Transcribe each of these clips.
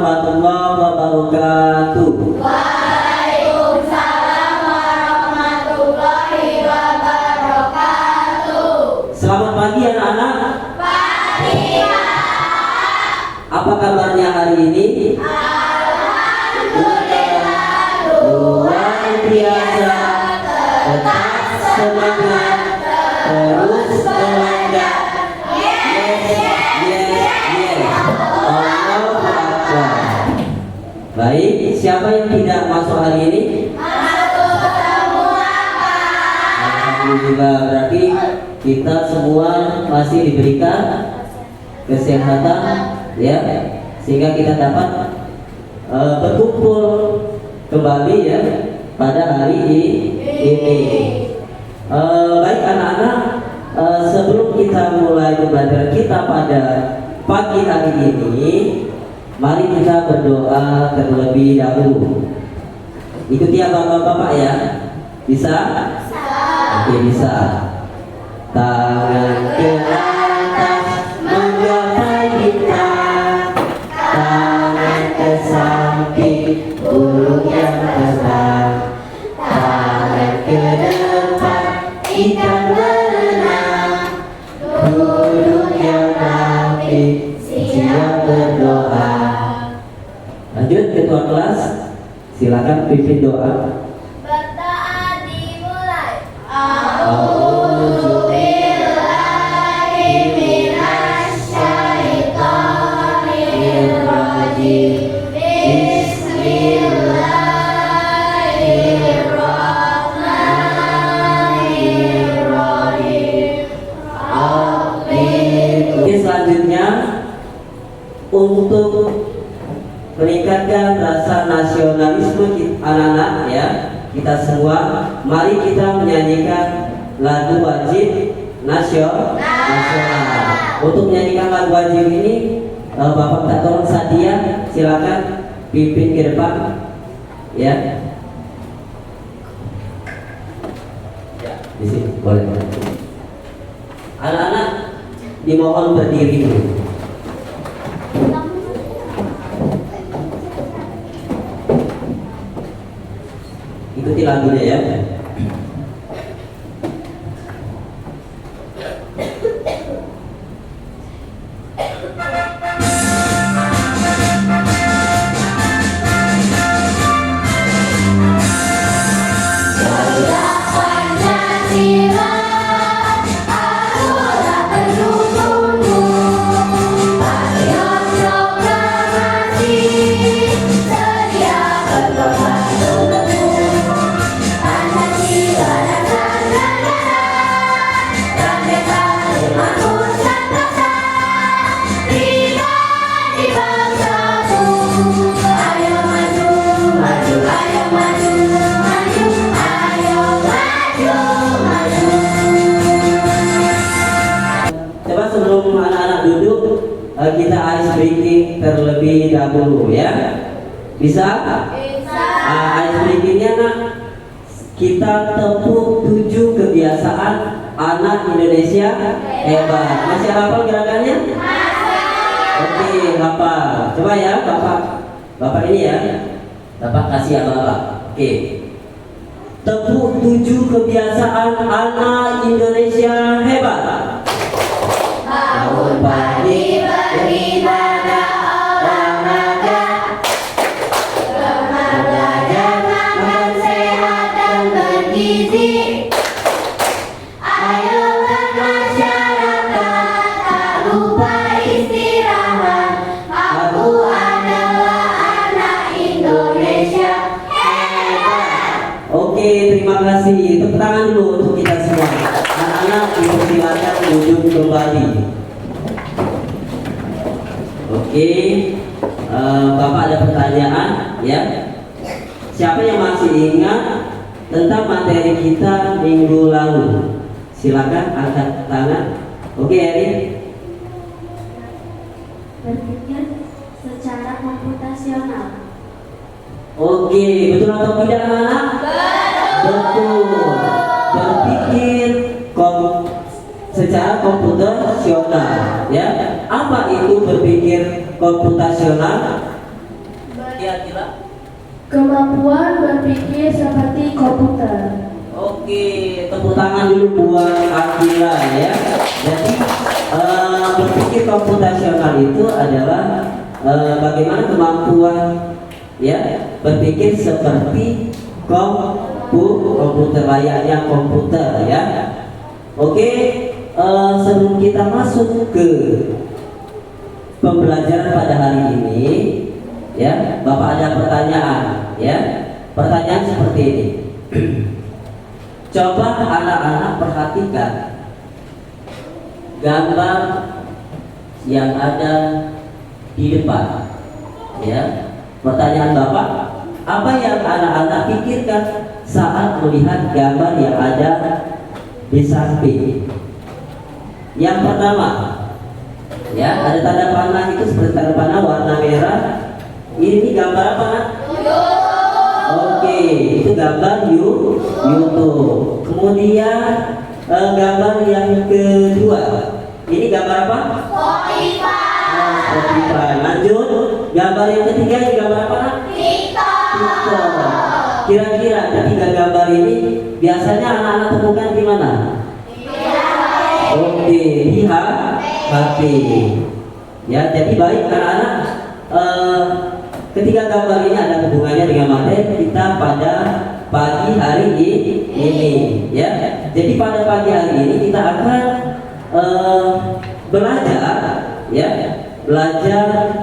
warahmatullahi wabarakatuh. Waalaikumsalam warahmatullahi wabarakatuh. Selamat pagi anak-anak. Pagi. Apa kabarnya hari ini? Alhamdulillah Luar biasa. Tetap semangat. Terus melangkah. Allahu Akbar. Baik, siapa yang tidak masuk hari ini? Masuk semua, Pak. Alhamdulillah, berarti kita semua masih diberikan kesehatan, ya, sehingga kita dapat berkumpul kembali ya pada hari ini. Baik anak-anak, sebelum kita mulai pembelajaran kita pada pagi hari ini, mari kita berdoa terlebih dahulu. Ikuti ya bapak-bapak ya. Bisa? Oke, bisa. Tangan ke atas menggapai bintang, tangan ke samping burung yang terbang, tangan ke depan ikan berenang, burung yang rapi siap berdoa. Lanjut ketua kelas, silakan pimpin doa. Berdoa dimulai. Oke, selanjutnya untuk meningkatkan rasa nasionalisme anak-anak ya, kita semua mari kita menyanyikan lagu wajib nasional. Untuk menyanyikan lagu wajib ini, Bapak minta tolong Sadia, silakan pimpin ke depan ya. Ya, di sini boleh. Anak-anak dimohon berdiri dulu. Ikuti lagunya ya. Coba sebelum anak-anak duduk, kita ice breaking terlebih dahulu ya. Bisa? Ice breakingnya nak, kita tepuk 7 kebiasaan anak Indonesia hebat. Masih hafal gerakannya? Oke, hafal. Coba ya, Bapak ini ya. Bapak kasih ya Bapak. Oke. Tepuk 7 kebiasaan anak Indonesia hebat. Bangun pagi beribadah olahraga, Belajar makan sehat dan bergizi. Ayo bermasyarakat, tak lupa istirahat. Aku adalah anak Indonesia hebat. Oke, terima kasih. Tepuk tangan dulu untuk kita semua. Anak-anak dipersilakan duduk kembali. Oke, Bapak ada pertanyaan ya. Siapa yang masih ingat tentang materi kita minggu lalu? Silakan angkat tangan. Oke, Erin. Berpikir secara komputasional. Oke, betul atau tidak anak? Betul. Berpikir secara komputasional ya. Apa itu berpikir komputasional? Kemampuan berpikir seperti komputer. Oke, tepuk tangan dulu buat Akila ya. Jadi berpikir komputasional itu adalah bagaimana kemampuan ya berpikir seperti komputer, layaknya komputer ya. Oke, sebelum kita masuk ke pembelajaran pada hari ini ya, Bapak ada pertanyaan ya. Pertanyaan seperti ini. Coba anak-anak perhatikan gambar yang ada di depan ya. Pertanyaan Bapak, apa yang anak-anak pikirkan saat melihat gambar yang ada di samping? Yang pertama ya, ada tanda panah itu seperti tanda panah warna merah. Ini gambar apa nak? Oke, itu gambar YouTube. Kemudian gambar yang kedua, ini gambar apa? Spotify. Lanjut, gambar yang ketiga ini gambar apa nak? TikTok. Kira-kira ketiga gambar ini biasanya anak-anak temukan di mana? Oke, di HP. Ya, jadi baik anak-anak. Ketiga gambar ini ada hubungannya dengan materi kita pada pagi hari ini ya. Jadi pada pagi hari ini kita akan belajar ya, belajar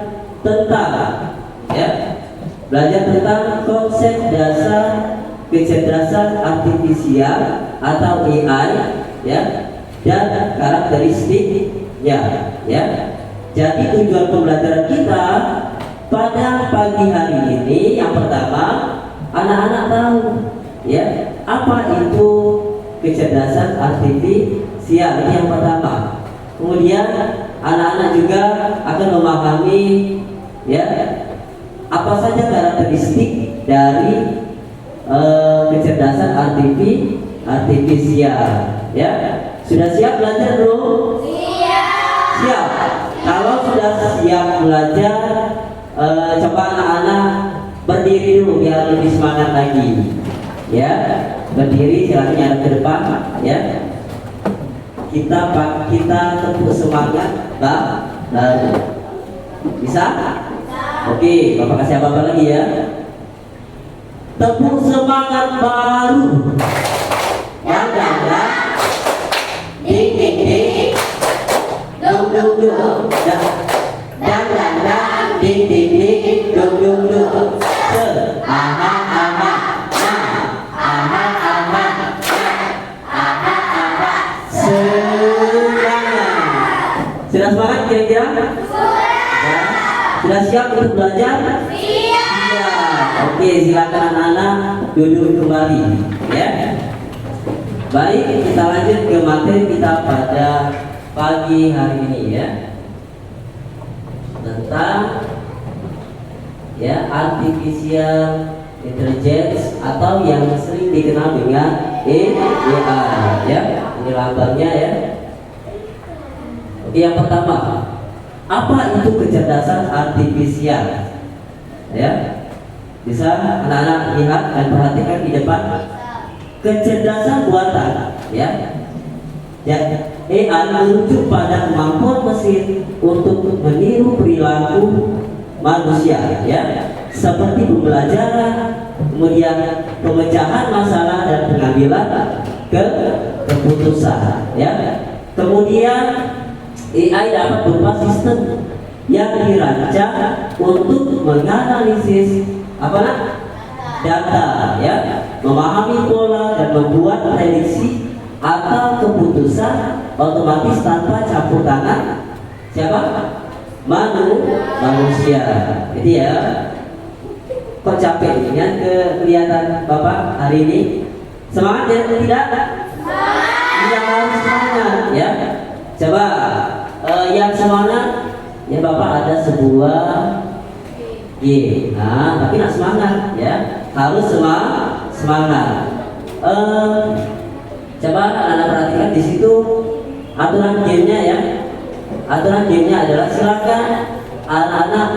tentang konsep dasar kecerdasan artifisial atau AI ya, dan karakteristiknya ya. Jadi tujuan pembelajaran kita pada pagi hari ini yang pertama, anak-anak tahu ya apa itu kecerdasan artifisial, ini yang pertama. Kemudian anak-anak juga akan memahami ya apa saja karakteristik dari kecerdasan artifisial ya. Sudah siap belajar belum? Siap. Kalau sudah siap belajar, coba anak-anak berdiri dulu biar lebih semangat lagi ya. Berdiri, silakan nyadap ke depan ya. Kita tepuk semangat baru. Bisa? Oke, Bapak kasih apa lagi ya. Tepuk semangat baru. Dang dang dang, ding ding ding, dum dum dum, dang dang dang, ding ding ding, dum dum dum. Aha aha, aha aha, semangat. Sudah semangat kira-kira? Sudah siap untuk belajar? Siap. Oke, silakan anak-anak duduk kembali ya. Baik, kita lanjut ke materi kita pada pagi hari ini ya, tentang ya artificial intelligence atau yang sering dikenal dengan AI ya. Ini lambangnya ya. Oke, yang pertama, apa itu kecerdasan artifisial ya? Bisa anak-anak lihat dan perhatikan di depan. Kecerdasan buatan ya. AI merujuk pada kemampuan mesin untuk meniru perilaku manusia ya, seperti pembelajaran, kemudian pemecahan masalah dan pengambilan keputusan ya. Kemudian AI dapat berupa sistem yang dirancang untuk menganalisis data ya, memahami pola dan membuat prediksi atau keputusan otomatis tanpa campur tangan siapa? Manusia. Jadi ya, kok capek ini ya kelihatan Bapak hari ini? Semangat ya tidak? Iya, harus semangat ya. Coba yang semangat ya, Bapak ada sebuah G. Nah, tapi nak semangat ya, harus semangat. Coba anak-anak perhatikan di situ aturan gamenya ya. Aturan gamenya adalah silakan anak-anak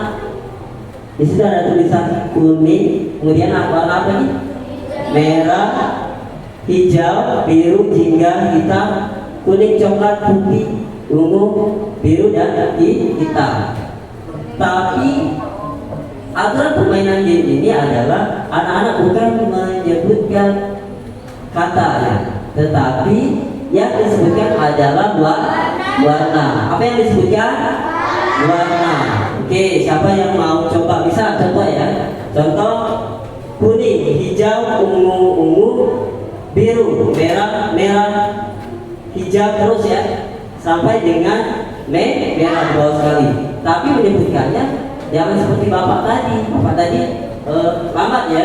Di situ ada tulisan kuning, kemudian warna apa nih? Merah, hijau, biru, jingga, hitam, kuning, coklat, putih, ungu, biru, dan hitam. Tapi aturan permainan game ini adalah anak-anak bukan menyebutkan katanya, tetapi yang disebutkan adalah warna. Apa yang disebutkan? Warna. Oke, siapa yang mau coba? Bisa contoh ya. Contoh kuning, hijau, ungu, biru, merah, hijau terus ya, sampai dengan merah di bawah sekali. Tapi menyebutkannya jangan seperti bapak tadi. Bapak tadi lambat ya.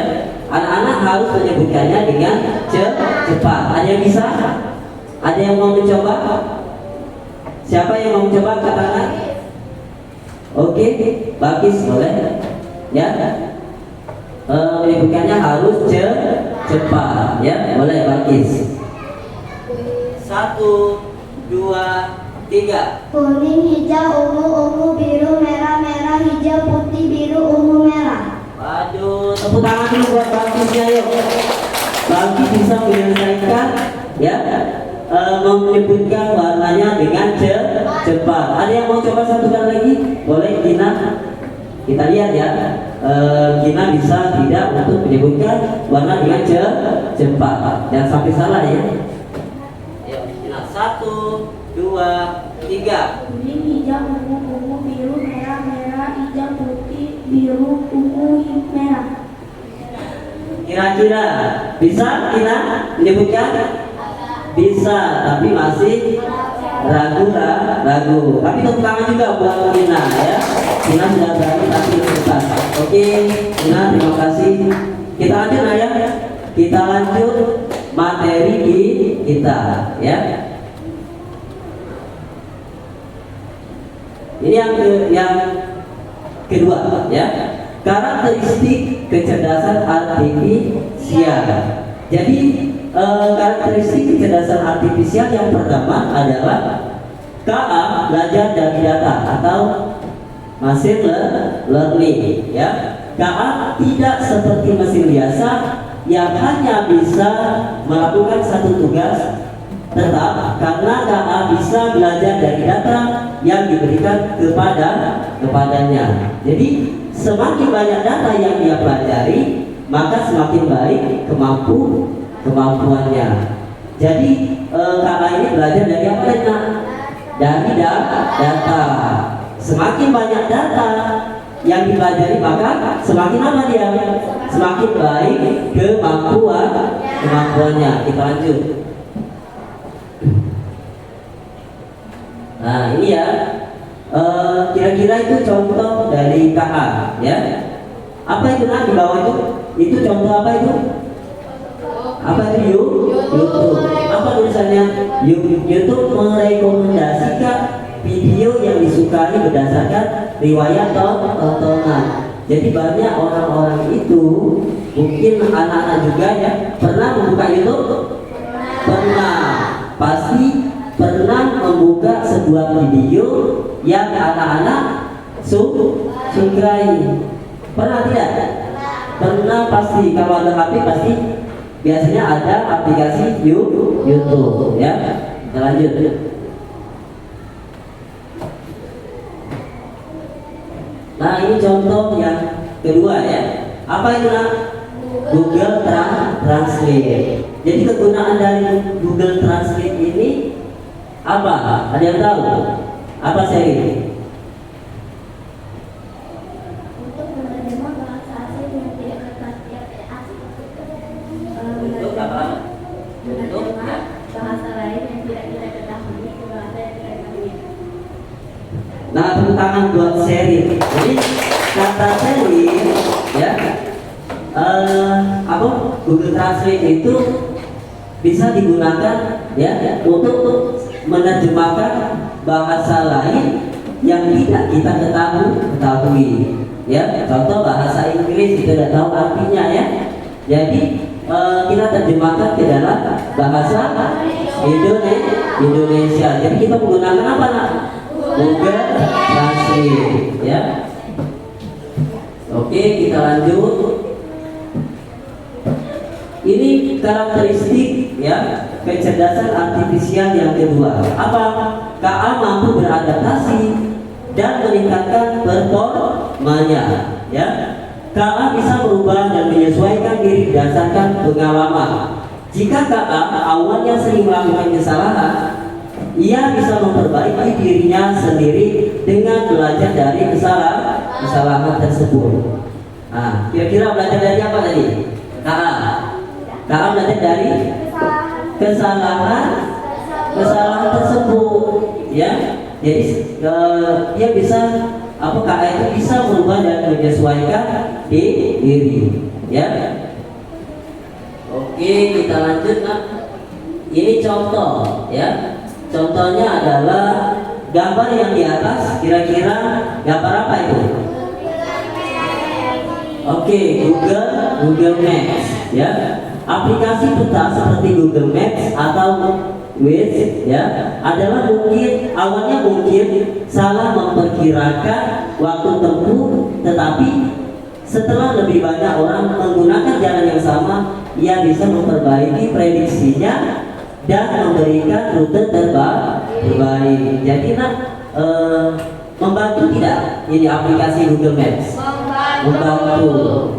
Anak-anak harus menyebutkannya dengan cepat. Ada yang bisa? Ada yang mau mencoba? Siapa yang mau mencoba? Angkat tangan. Oke, Bakis boleh ya. Menyebutkannya harus cepat ya. Boleh Bakis. 1, 2, 3. Kuning, hijau, ungu, biru, merah, hijau, putih, biru, ungu, merah. Waduh, tepuk tangan dulu buat Bakisnya yuk. Bakis bisa menyelesaikan ya, menyebutkan warnanya dengan cepat. Ada yang mau coba satu kali lagi? Boleh Gina? Kita lihat ya. Gina bisa tidak untuk menyebutkan warna dengan cepat. Jangan sampai salah ya. Ayo Gina, 1, 2, 3. Kuning, hijau, ungu, biru, merah, hijau, putih, biru, ungu, merah. Kira-kira bisa Gina menyebutkan? Bisa, tapi masih ragu. Tapi tepuk tangan juga buat Gina ya. Gina sudah berani tapi cepat. Oke, Gina terima kasih. Kita lanjut ya. Kita lanjut materi kita ya. Ini yang kedua ya. Karakteristik kecerdasan artifisial. Jadi karakteristik kecerdasan artifisial yang pertama adalah KA, belajar dari data atau machine learning ya. KA tidak seperti mesin biasa yang hanya bisa melakukan satu tugas tetap, karena KA bisa belajar dari data yang diberikan kepadanya. Jadi semakin banyak data yang dia pelajari, maka semakin baik kemampuannya. Jadi KA ini belajar dari apa Rena? Dari data. Semakin banyak data yang dipelajari, maka semakin apa dia? Semakin baik kemampuannya. Kita lanjut. Nah ini ya, kira-kira itu contoh dari KA ya. Apa itu di bawah itu? Itu contoh apa itu? Apa itu YouTube? Apa tulisannya? YouTube merekomendasikan video yang disukai berdasarkan riwayat tontonan. Jadi banyak orang-orang itu, mungkin anak-anak juga ya, pernah membuka YouTube? Pernah, pasti pernah membuka sebuah video yang anak-anak sukai. Pernah tidak? Pernah pasti. Kalau ada HP pasti biasanya ada aplikasi YouTube ya. Kita lanjut. Nah ini contoh yang kedua ya. Apa itu nak? Google Translate. Jadi kegunaan dari Google Translate ini apa? Ada yang tahu? Apa seri? Untuk menerjemah bahasa asing yang tidak ketahuan asing. Untuk apa? Untuk Menerjemah bahasa lain yang tidak kita ketahui ke bahasa yang kita ketahui. Nah, tepuk tangan buat seri. Jadi kata seri ya, apa Google Translate itu bisa digunakan ya untuk menerjemahkan bahasa lain yang tidak kita ketahui ya. Contoh bahasa Inggris kita tidak tahu artinya ya. Jadi kita terjemahkan ke dalam bahasa Indonesia. Jadi kita menggunakan apa nak? Google Translate ya. Oke, kita lanjut. Ini karakteristik ya kecerdasan artifisial yang kedua. Apa? KA mampu beradaptasi dan meningkatkan performanya. Ya, KA bisa berubah dan menyesuaikan diri berdasarkan pengalaman. Jika KA awalnya sering melakukan kesalahan, ia bisa memperbaiki dirinya sendiri dengan belajar dari kesalahan tersebut. Nah, kira-kira belajar dari apa tadi? KA belajar dari kesalahan tersebut, ya. Jadi dia bisa KA itu bisa berubah dan menyesuaikan diri, ya. Oke, kita lanjut. Nah, ini contoh, ya. Contohnya adalah gambar yang di atas. Kira-kira gambar apa itu? Oke, Google Maps, ya. Aplikasi peta seperti Google Maps atau Waze, ya, adalah awalnya mungkin salah memperkirakan waktu tempuh, tetapi setelah lebih banyak orang menggunakan jalan yang sama, ia bisa memperbaiki prediksinya dan memberikan rute terbaik. Jadi membantu tidak ini aplikasi Google Maps? Membantu.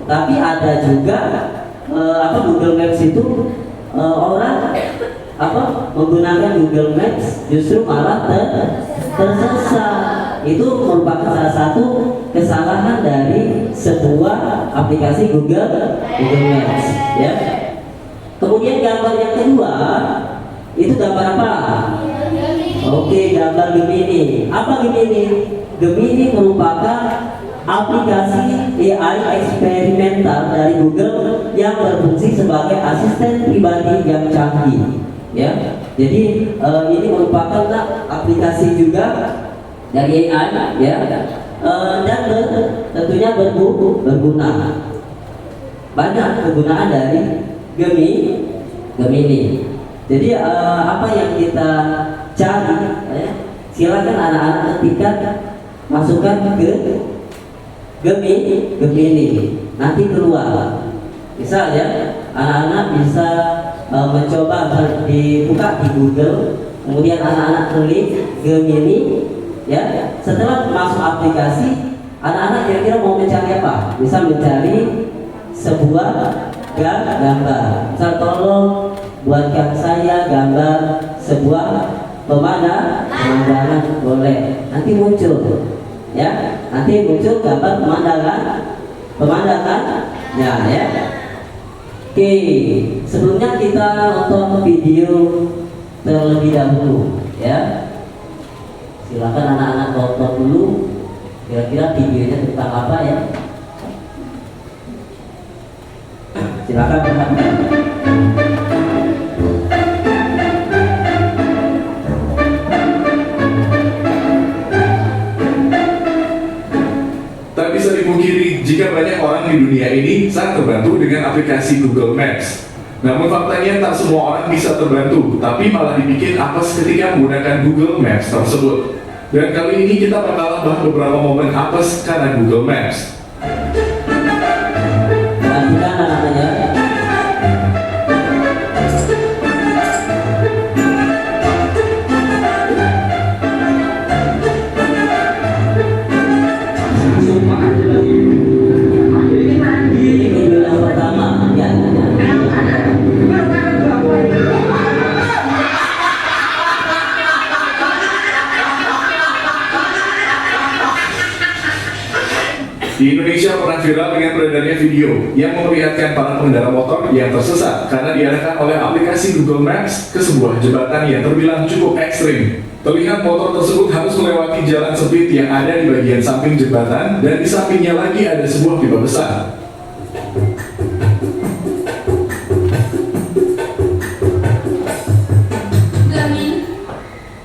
Tapi ada juga Google Maps itu orang menggunakan Google Maps justru malah tersesat. Itu merupakan salah satu kesalahan dari sebuah aplikasi Google Maps, ya. Kemudian gambar yang kedua itu gambar apa? Oke, gambar Gemini. Apa Gemini? Gemini merupakan aplikasi AI eksperimental dari Google yang berfungsi sebagai asisten pribadi yang canggih, ya. Jadi ini merupakan aplikasi juga dari AI, ya, dan tentunya berguna. Banyak kegunaan dari Gemini. Jadi apa yang kita cari, ya, silakan anak-anak ketikkan, masukkan ke Gemini, nanti keluar. Bisa, ya, anak-anak bisa mencoba dibuka di Google, kemudian anak-anak klik Gemini, ya. Setelah masuk aplikasi, anak-anak kira-kira mau mencari apa? Bisa mencari sebuah gambar. Misal, tolong buatkan saya gambar sebuah pemandangan, boleh. Nanti muncul, ya. Nanti muncul gambar pemandangannya, ya. Oke, sebelumnya kita nonton video terlebih dahulu, ya. Silakan anak-anak tonton dulu. Kira-kira videonya tentang apa, ya? Silakan teman-teman. Tak bisa dipungkiri jika banyak orang di dunia ini sangat terbantu dengan aplikasi Google Maps. Namun faktanya tak semua orang bisa terbantu, tapi malah dibikin apes ketika menggunakan Google Maps tersebut. Dan kali ini kita bakal bahas beberapa momen apes karena Google Maps. Perhatikan anak-anaknya. Ini video yang pertama, ya. Di Indonesia pernah viral dengan beredarnya video yang memperlihatkan para pengendara motor yang tersesat karena diarahkan oleh aplikasi Google Maps ke sebuah jembatan yang terbilang cukup ekstrim. Terlihat motor tersebut harus melewati jalan sempit yang ada di bagian samping jembatan dan di sampingnya lagi ada sebuah pipa besar.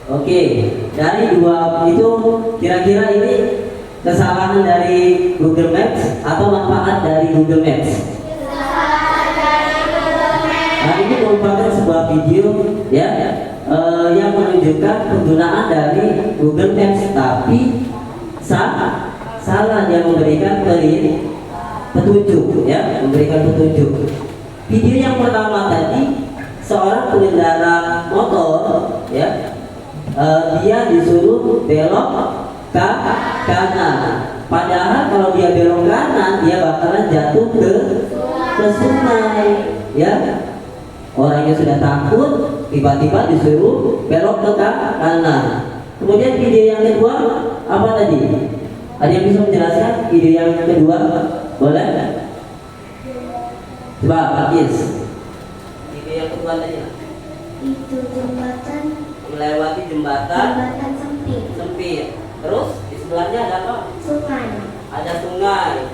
Oke, dari dua itu kira-kira ini kesalahan dari Google Maps atau manfaat dari Google Maps? Nah, ini merupakan sebuah video, ya, yang menunjukkan penggunaan dari Google Maps, tapi salah dia memberikan petunjuk, ya, memberikan petunjuk. Video yang pertama tadi seorang pengendara motor, ya, dia disuruh belok ke kanan. Padahal kalau dia belok kanan, dia bakalan jatuh ke sungai, ya. Orangnya sudah takut, tiba-tiba disuruh belok ke kanan. Kemudian video yang kedua apa tadi? Ada yang bisa menjelaskan video yang kedua? Boleh? Coba, Agis. Video yang kedua tadi Itu jembatan melewati jembatan sempit. sempit. Terus di sebelahnya ada apa? Sungai. Ada sungai.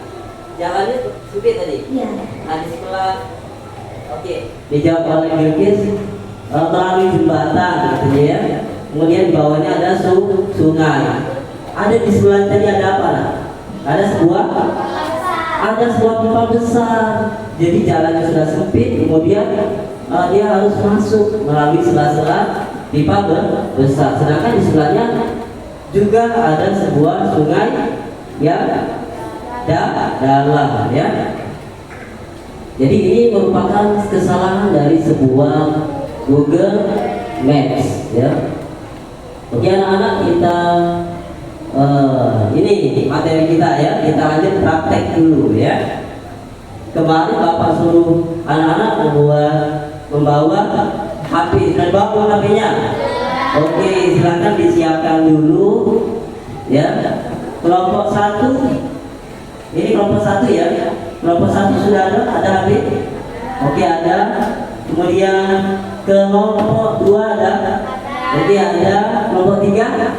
Jalannya sempit tadi. Iya. Nah di sebelah, oke, dijawab oleh Bilkis, melalui jembatan, gitu ya. Kemudian di bawahnya ada sungai. Ada di sebelah tadi ada apa? Nah? Ada sebuah pipa besar. Jadi jalannya sudah sempit, kemudian dia harus masuk melalui sela-sela pipa besar. Sedangkan di sebelahnya juga ada sebuah sungai yang dalam, ya. Jadi ini merupakan kesalahan dari sebuah Google Maps, ya. Oke anak-anak, kita ini materi kita, ya. Kita lanjut praktek dulu, ya. Kemarin Bapak suruh anak-anak membawa HP. Sudah bawa HP-nya? Oke, silakan disiapkan dulu, ya. Kelompok 1, ini kelompok 1, ya. Kelompok 1 sudah ada HP? Oke, ada. Kemudian kelompok 2 ada? Oke, ada. Kelompok 3 ada.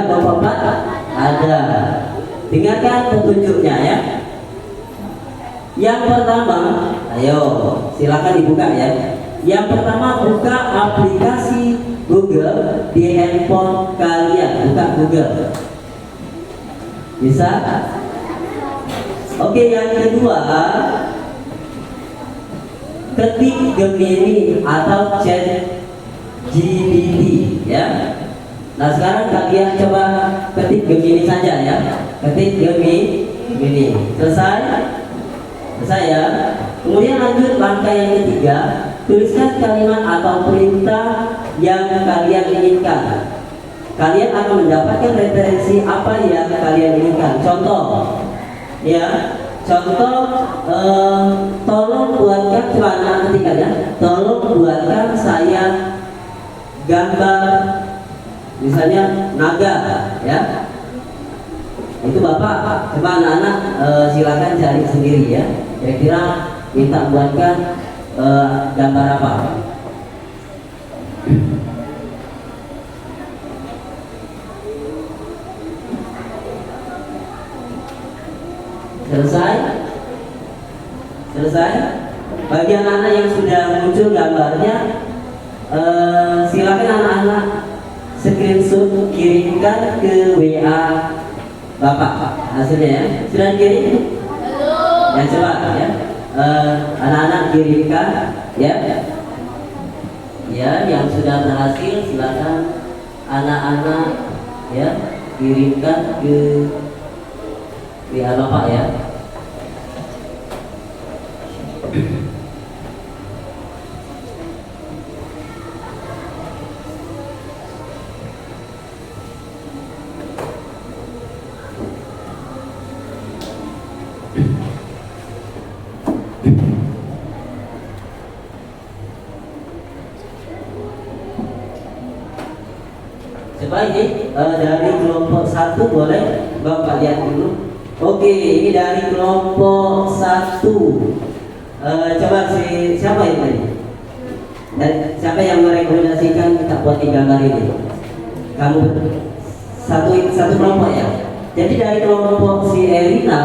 Kelompok 4 ada. Dengarkan petunjuknya, ya. Yang pertama, ayo silakan dibuka, ya. Yang pertama, buka aplikasi Google di handphone kalian. Buka Google. Bisa? Oke, yang kedua, ketik Gemini atau ChatGPT, ya. Nah sekarang kalian coba ketik Gemini saja, ya. Ketik Gemini. Selesai, ya. Kemudian lanjut langkah yang ketiga, tuliskan kalimat atau perintah yang kalian inginkan. Kalian akan mendapatkan referensi apa yang kalian inginkan. Contoh, ya, tolong buatkan, coba anak ketikkan, ya. Tolong buatkan saya gambar, misalnya naga, ya. Itu Bapak, coba anak-anak silakan cari sendiri, ya. Kira-kira minta buatkan gambar apa? Selesai. Bagi anak-anak yang sudah muncul gambarnya, silakan anak-anak screenshot, kirimkan ke WA Bapak hasilnya, ya. Sudah dikirim? Ya, coba, ya. Anak-anak kirimkan, ya. Ya, yang sudah berhasil silakan anak-anak, ya, kirimkan ke WA Bapak, ya. Coba ini dari kelompok 1 boleh Bapak lihat dulu. Oke, ini dari kelompok 1. Coba siapa yang tadi? Dan siapa yang merekomendasikan kita buat gambar ini? Kamu satu kelompok, ya. Jadi dari kelompok si Erina,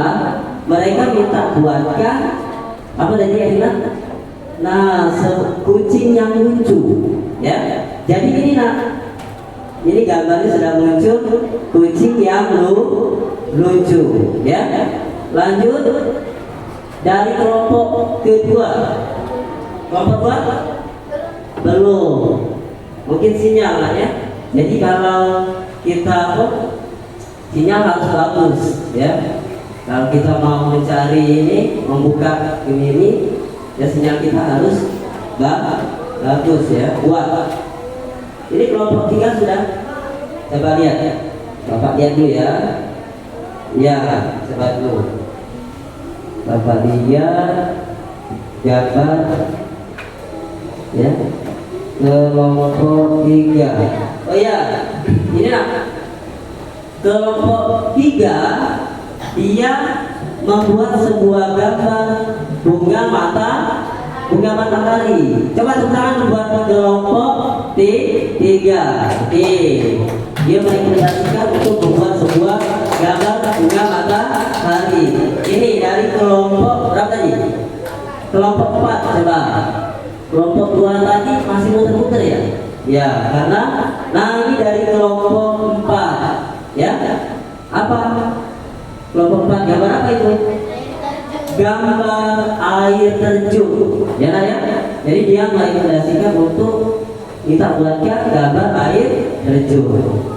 mereka minta buatkan apa tadi, Erina? Nah, kucing yang lucu, ya. Jadi ini, nak, ini gambarnya sudah muncul, kucing yang lucu, ya. Lanjut dari kelompok kedua. Kelompok 2 belum, mungkin sinyal, ya. Jadi kalau kita sinyal harus bagus, ya. Kalau kita mau mencari ini, membuka ini ya sinyal kita harus bagus ya, kuat. Ini kelompok 3 sudah. Coba lihat ya. Bapak lihat dulu ya. Ya, coba dulu. Bapak lihat gambar ya. Kelompok 3. Oh ya, ini lah. Kelompok 3 dia membuat sebuah gambar bunga matahari. Coba tepuk tangan buat kelompok 3. Oke. Dia merekomendasikan untuk membuat sebuah gambar bunga matahari. Ini dari kelompok berapa tadi? Kelompok 4 coba. Kelompok 2 tadi masih muter-muter ya? Ya, karena ini dari kelompok 4 ya. Apa? Kelompok 4 gambar apa itu? Gambar air terjun ya kan ya? Jadi dia merekomendasikan untuk kita buatkan gambar air terjun.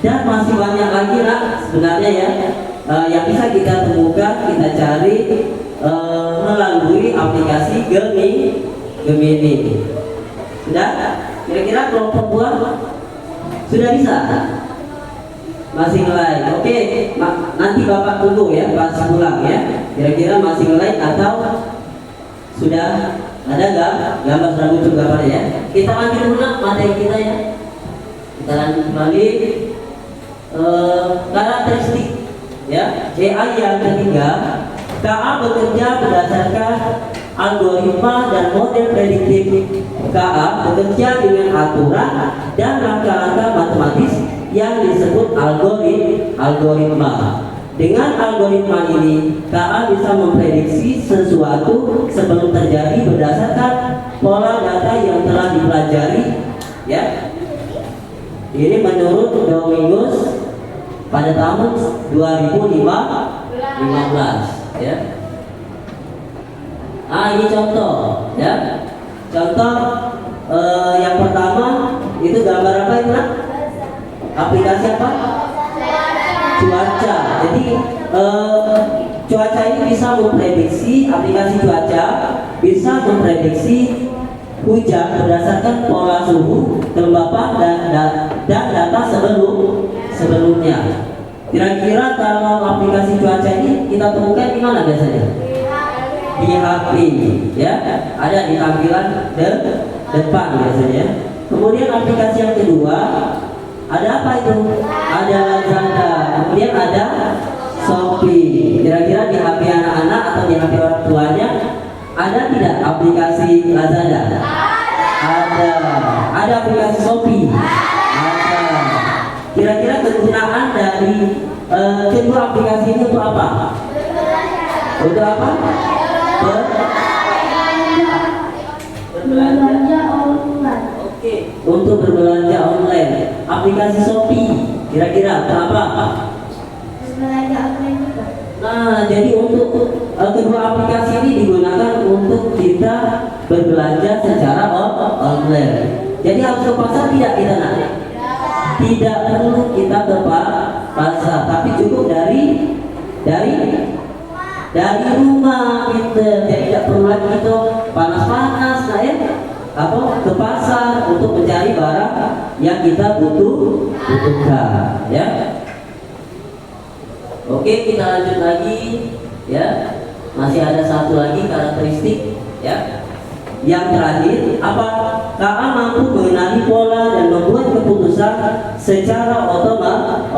Dan masih banyak lagi lah sebenarnya ya yang bisa kita temukan, kita cari melalui aplikasi Gemini. Sudah? Kira-kira kelompok 2 sudah bisa? Masih nge-like. Oke, nanti Bapak tunggu ya pas pulang ya. Kira-kira masih nge-like atau sudah ada nggak gambar sudah muncul gambarnya ya? Kita lanjut dulu materi kita ya. Kita lanjut kembali karakteristik ya. AI yang ketiga, KA bekerja berdasarkan algoritma dan model prediktif. KA bekerja dengan aturan dan langkah-langkah matematis yang disebut algoritma. Dengan algoritma ini, KA bisa memprediksi sesuatu sebelum terjadi berdasarkan pola data yang telah dipelajari. Ya, ini menurut Domingus pada tahun 2015. Ya. Ini contoh. Ya, contoh yang pertama itu gambar apa itu? Aplikasi apa? Cuaca. Jadi cuaca ini bisa memprediksi, aplikasi cuaca bisa memprediksi hujan berdasarkan pola suhu, kelembapan dan data sebelumnya. Kira-kira kalau aplikasi cuaca ini kita temukan di mana biasanya? Di HP ya, ada di tampilan depan biasanya. Kemudian aplikasi yang kedua ada apa itu? Ada Lazada, kemudian ada Shopee. Kira-kira di HP anak-anak atau di HP orang tuanya ada tidak aplikasi Lazada? Ada aplikasi Shopee? Ada. Kira-kira kegunaan dari kedua aplikasi ini untuk apa? Untuk apa? Berbelanja online. Oke, untuk berbelanja online. Aplikasi Shopee, kira-kira kenapa? Berbelanja online juga. Nah, jadi untuk kedua aplikasi ini digunakan untuk kita berbelanja secara online. Jadi harus ke pasar tidak kita nak? Tidak perlu kita ke pasar, tapi cukup dari rumah gitu. Jadi tidak perlu lagi itu panas-panas ke pasar untuk mencari barang yang kita butuhkan ya. Oke, kita lanjut lagi ya. Masih ada satu lagi karakteristik ya. Yang terakhir apa? KA mampu mengenali pola dan membuat keputusan secara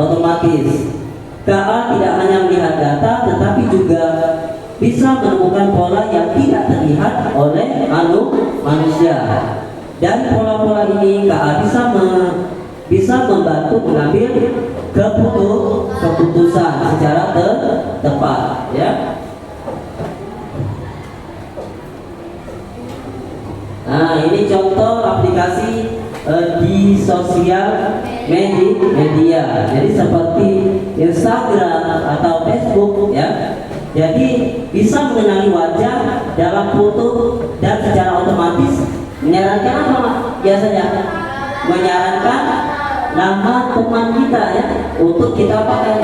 otomatis. KA tidak hanya melihat data tetapi juga bisa menemukan pola yang tidak terlihat oleh manusia. Dari pola-pola ini KA bisa membantu mengambil keputusan secara tepat ya. Nah, ini contoh aplikasi di sosial media. Jadi seperti Instagram atau Facebook ya. Jadi bisa mengenali wajah dalam foto dan secara otomatis menyarankan apa biasanya? Menyarankan nama teman kita ya untuk kita pakai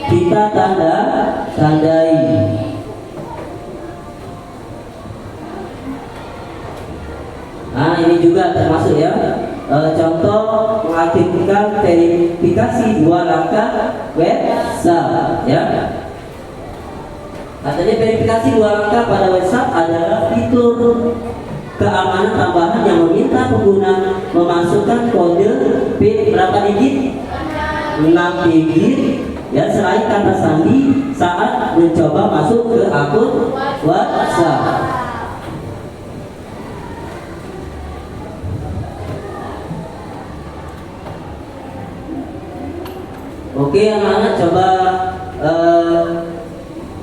kita tandai. Nah, ini juga termasuk ya. Contoh mengaktifkan verifikasi 2 langkah WhatsApp ya. Katanya verifikasi 2 langkah pada WhatsApp adalah fitur keamanan tambahan yang meminta pengguna memasukkan kode PIN berapa digit? 6 digit ya, selain kata sandi saat mencoba masuk ke akun WhatsApp. Oke anak-anak, coba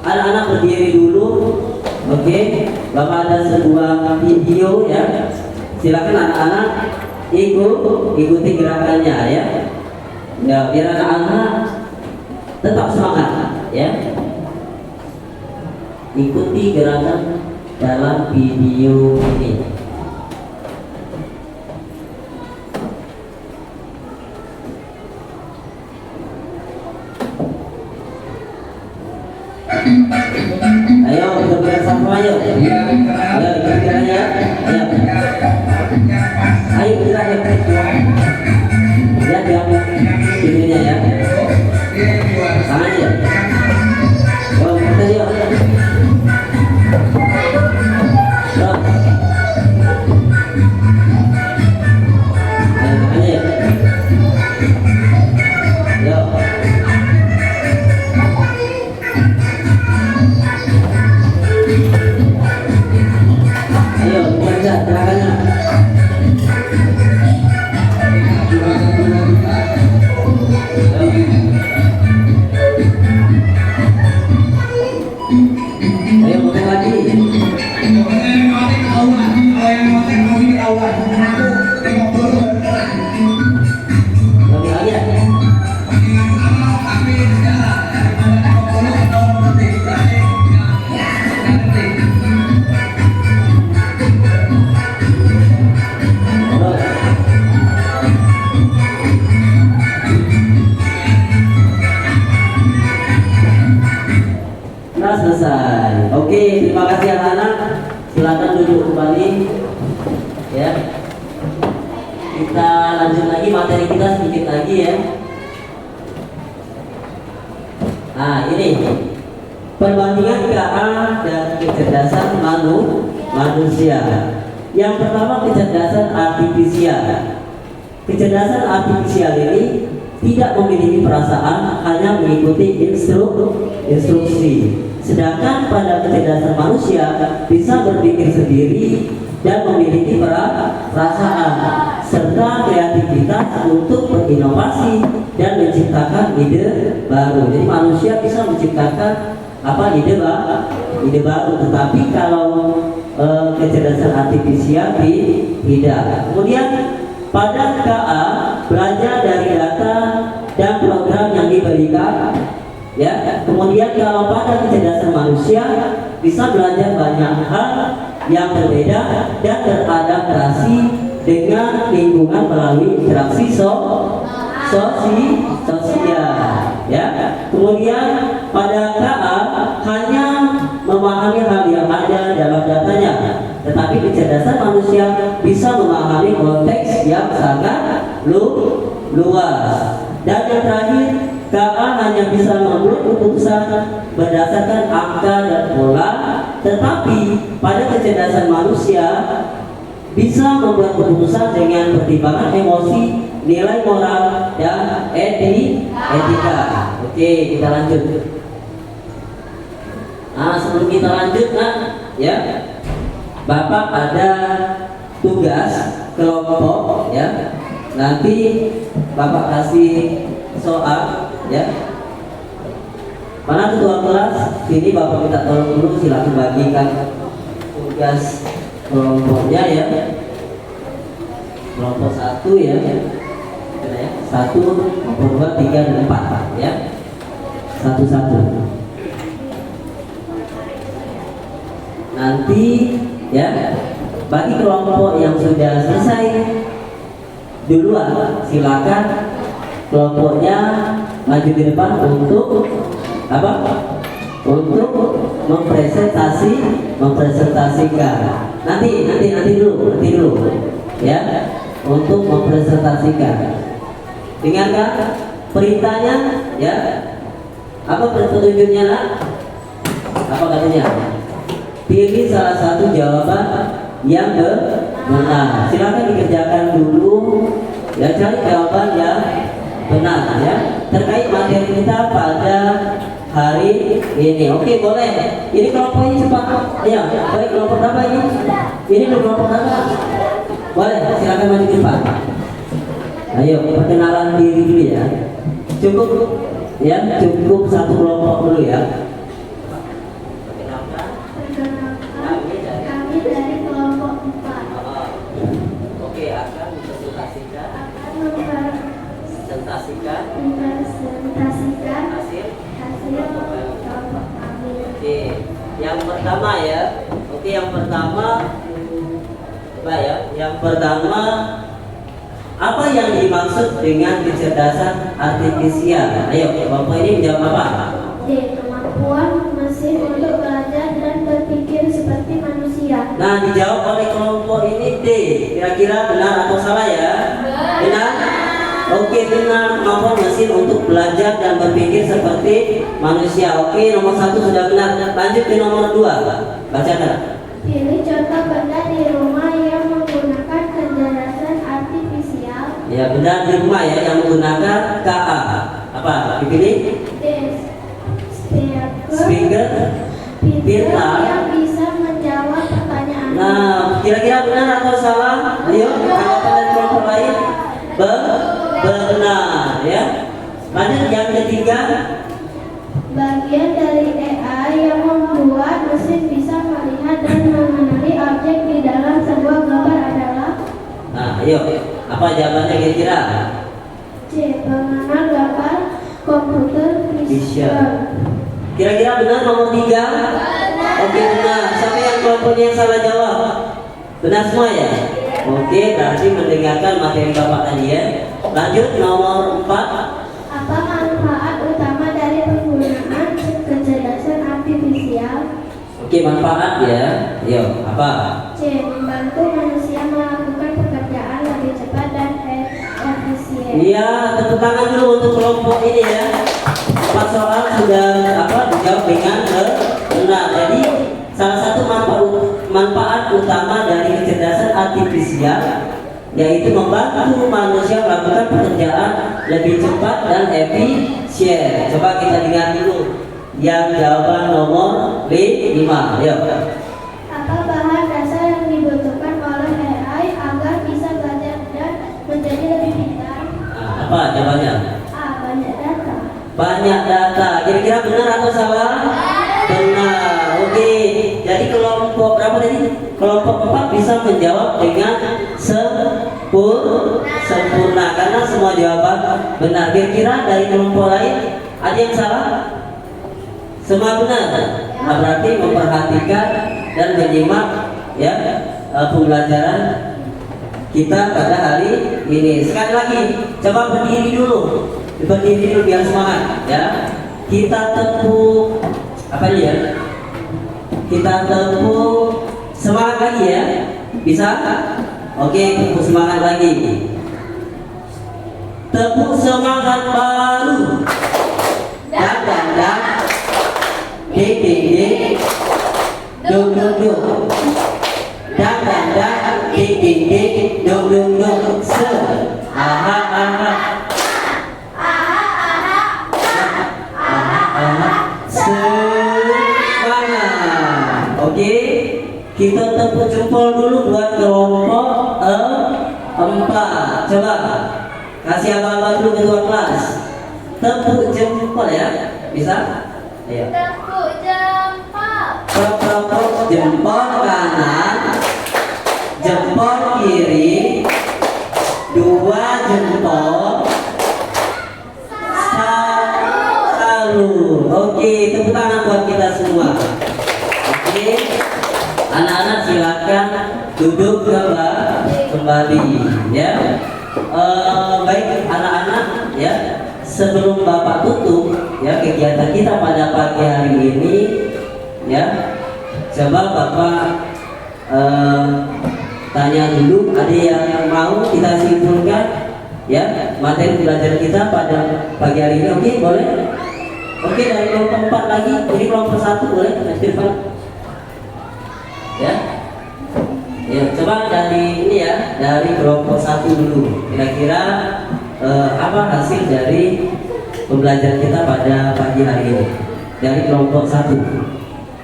anak-anak berdiri dulu. Oke, Bapak ada sebuah video ya. Silakan anak-anak ikuti gerakannya ya. Ya, biar anak-anak tetap semangat ya. Ikuti gerakan dalam video ini. Ayo kita bersama ayo. Ayo kita ya. Ayo kita lihat ya videonya ya. Tangan ya. Oh kita yuk. Selesai. Oke, terima kasih anak-anak. Silakan duduk kembali. Ya. Kita lanjut lagi materi kita sedikit lagi ya. Nah, ini perbandingan KA dan kecerdasan manusia. Yang pertama kecerdasan artifisial. Kecerdasan artifisial ini tidak memiliki perasaan, hanya mengikuti instruksi. Sedangkan pada kecerdasan manusia bisa berpikir sendiri dan memiliki perasaan serta kreativitas untuk berinovasi dan menciptakan ide baru. Jadi manusia bisa menciptakan ide baru, tetapi kalau kecerdasan artifisial tidak. Kemudian pada KA belajar dari data dan program yang diberikan ya. Kemudian kalau pada kecerdasan manusia bisa belajar banyak hal yang berbeda dan beradaptasi dengan lingkungan melalui interaksi sosial ya. Kemudian pada KA hanya memahami hal yang ada dalam datanya, tetapi kecerdasan manusia bisa memahami konteks yang sangat luas. Dan yang terakhir, KA hanya bisa membuat keputusan berdasarkan angka dan pola, tetapi pada kecerdasan manusia bisa membuat keputusan dengan pertimbangan emosi, nilai moral, dan etika. Oke, kita lanjut. Nah, sebelum kita lanjut, ya, Bapak ada tugas kelompok, ya. Nanti Bapak kasih soal, ya. Mana ketua kelas? Sini Bapak minta tolong dulu, silakan bagikan tugas kelompoknya ya. Kelompok 1 ya. 1, kelompok 2, 3, dan 4 ya. 1-1. Nanti ya, bagi kelompok yang sudah selesai duluan, silakan kelompoknya maju ke depan untuk apa? Untuk mempresentasikan. Nanti dulu, ya. Untuk mempresentasikan. Dengarkan perintahnya, ya. Apa petunjuknya nak? Apa katanya? Pilih salah satu jawaban yang benar. Silakan dikerjakan dulu. Ya, cari jawaban yang benar, ya. Terkait materi kita pada hari ini. Oke, boleh. Ini kelompok ini cepat. Ayo, baik, kelompok berapa ini? Ini kelompok berapa? Boleh, silakan maju ke depan. Ayo, perkenalan diri dulu ya. Cukup, ya, cukup satu kelompok dulu ya. Kami dari kelompok 4 Oke, akan mempresentasikan hasil kelompok kami. Oke, yang pertama ya. Oke, yang pertama, coba ya. Yang pertama, apa yang dimaksud dengan kecerdasan artifisial? Ayo, Bapak ini menjawab apa? D. Kemampuan mesin untuk belajar dan berpikir seperti manusia. Nah, dijawab oleh kelompok ini D. Kira-kira benar atau salah ya? Benar? Oke, benar. Kemampuan mesin untuk belajar dan berpikir seperti manusia. Oke, nomor 1 sudah benar. Lanjut ke nomor 2. Bacakan. Pilih contoh benda di rumah yang menggunakan kecerdasan artifisial. Ya, benar, di rumah ya yang menggunakan KA. Apa? Dipilih? D. Speaker. Pintar Pintar. yang bisa menjawab pertanyaan. Nah, kira-kira benar atau salah? Ayo, tanggapan dari kelompok lain. Benar ya. Lanjut yang ketiga. Bagian dari AI yang membuat mesin bisa melihat dan mengenali objek di dalam sebuah gambar adalah Nah, ayo, apa jawabannya kira-kira? C. Pengenal gambar komputer vision. Kira-kira benar nomor 3? Oke, benar. Siapa yang kelompoknya yang salah jawab? Benar semua ya? Oke, berarti mendengarkan materi Bapak tadi ya. Lanjut nomor 4. Apa manfaat utama dari penggunaan kecerdasan artifisial? Oke, manfaat ya. Ayo, apa? C. Membantu manusia melakukan pekerjaan lebih cepat dan efisien. Iya, tepuk tangan dulu untuk kelompok ini ya. 4 soal sudah dijawab dengan benar. Jadi salah satu manfaat utama dari kecerdasan artifisial yaitu membantu manusia melakukan pekerjaan lebih cepat dan efisien. Coba kita dengar dulu yang jawaban nomor 5. Ayo. Apa bahan dasar yang dibutuhkan oleh AI agar bisa belajar dan menjadi lebih pintar? Nah, apa jawabannya? A. Banyak data. Banyak data. Kira-kira benar atau salah? Benar. Oke. Jadi kelompok berapa tadi? Kelompok 4 bisa menjawab dengan sempurna karena semua jawaban benar. Kira-kira dari kelompok lain ada yang salah? Semua benar. Nah, berarti memperhatikan dan menyimak ya pembelajaran kita pada hari ini. Sekali lagi, coba berdiri dulu biar semangat ya. Kita tepuk apa ini ya? Kita tepuk semangat lagi ya. Bisa? Oke, tepuk semangat lagi. Tepuk semangat baru. Dan ding dong ding dong se aha semangat. Oke, kita tepuk jempol dulu buat kelompok 4. Coba kasih abang-abang dulu ketua kelas. Tepuk jempol ya, bisa? Ayo. Tepuk jempol. Tepuk jempol kanan, jempol kiri, 2 jempol, salut. Oke, tepuk tangan buat kita semua. Oke, anak-anak silakan duduk kembali ya. Baik anak-anak ya, sebelum Bapak tutup ya kegiatan kita pada pagi hari ini ya, coba Bapak tanya dulu, ada yang mau kita simpulkan ya materi belajar kita pada pagi hari ini. Oke, boleh? Oke, dari kelompok 4 lagi, ini kelompok 1 boleh Mas Firman ya. Ya, coba dari ini ya, dari kelompok 1 dulu. Kira-kira apa hasil dari pembelajaran kita pada pagi hari ini? Dari kelompok 1.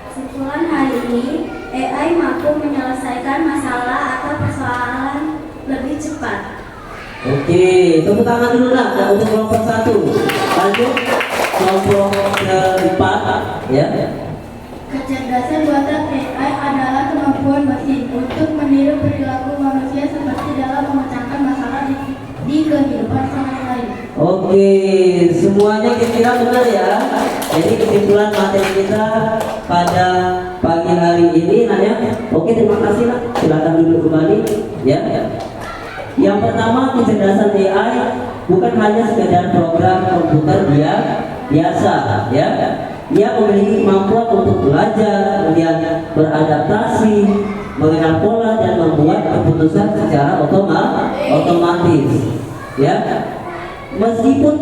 Kesimpulan hari ini, AI mampu menyelesaikan masalah atau persoalan lebih cepat. Oke, tepuk tangan dulu nak untuk kelompok 1. Lanjut kelompok keempat ya. Kecerdasan buatan AI adalah kemampuan mesin untuk meniru perilaku manusia seperti dalam memecahkan masalah di kehidupan sehari-hari. Oke, semuanya kira-kira benar ya. Jadi kesimpulan materi kita pada pagi hari ini nanya. Oke, terima kasih nak. Silakan duduk kembali ya. Yang pertama, kecerdasan AI bukan hanya sekedar program komputer biasa ya. Dia memiliki kemampuan untuk belajar, kemudian beradaptasi, mengenal pola dan membuat keputusan secara otomatis ya. Meskipun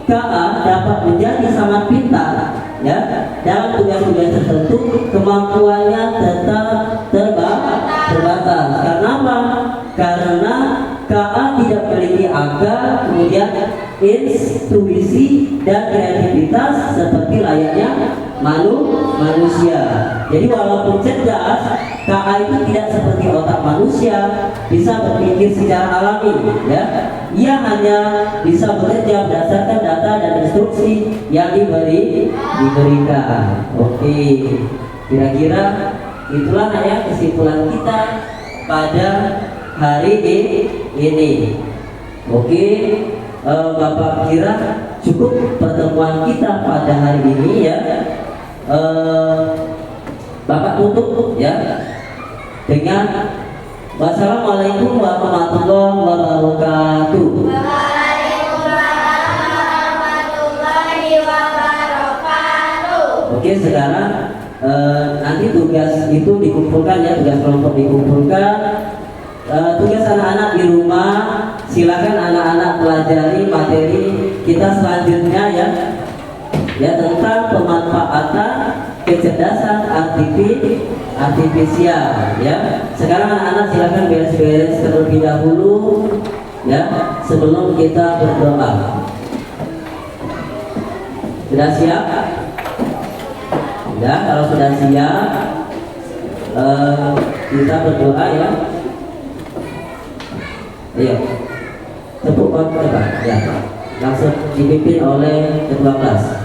KA dapat menjadi sangat pintar ya dalam tugas-tugas tertentu, kemampuannya tetap terbatas. Karena apa? Karena KA tidak memiliki akal, kemudian intuisi dan kreativitas seperti layaknya manusia. Jadi walaupun cerdas, KA itu tidak seperti otak manusia, bisa berpikir secara alami ya. Ia hanya bisa bekerja berdasarkan data dan instruksi yang diberikan. Oke, kira-kira itulah ya kesimpulan kita pada hari ini. Oke, Bapak kira cukup pertemuan kita pada hari ini ya. Bapak tutup ya dengan wassalamualaikum warahmatullahi wabarakatuh. Waalaikumsalam warahmatullahi wabarakatuh. Oke, sekarang nanti tugas itu dikumpulkan ya, tugas kelompok dikumpulkan. Tugas anak-anak di rumah, silakan anak-anak pelajari materi kita selanjutnya ya tentang pemanfaatan kecerdasan artifisial ya. Sekarang anak-anak silakan beres-beres terlebih dahulu ya sebelum kita berdoa. Sudah siap? Ya, kalau sudah siap kita berdoa ya. Ayo, tepuk tangan ya, langsung dipimpin oleh ketua kelas.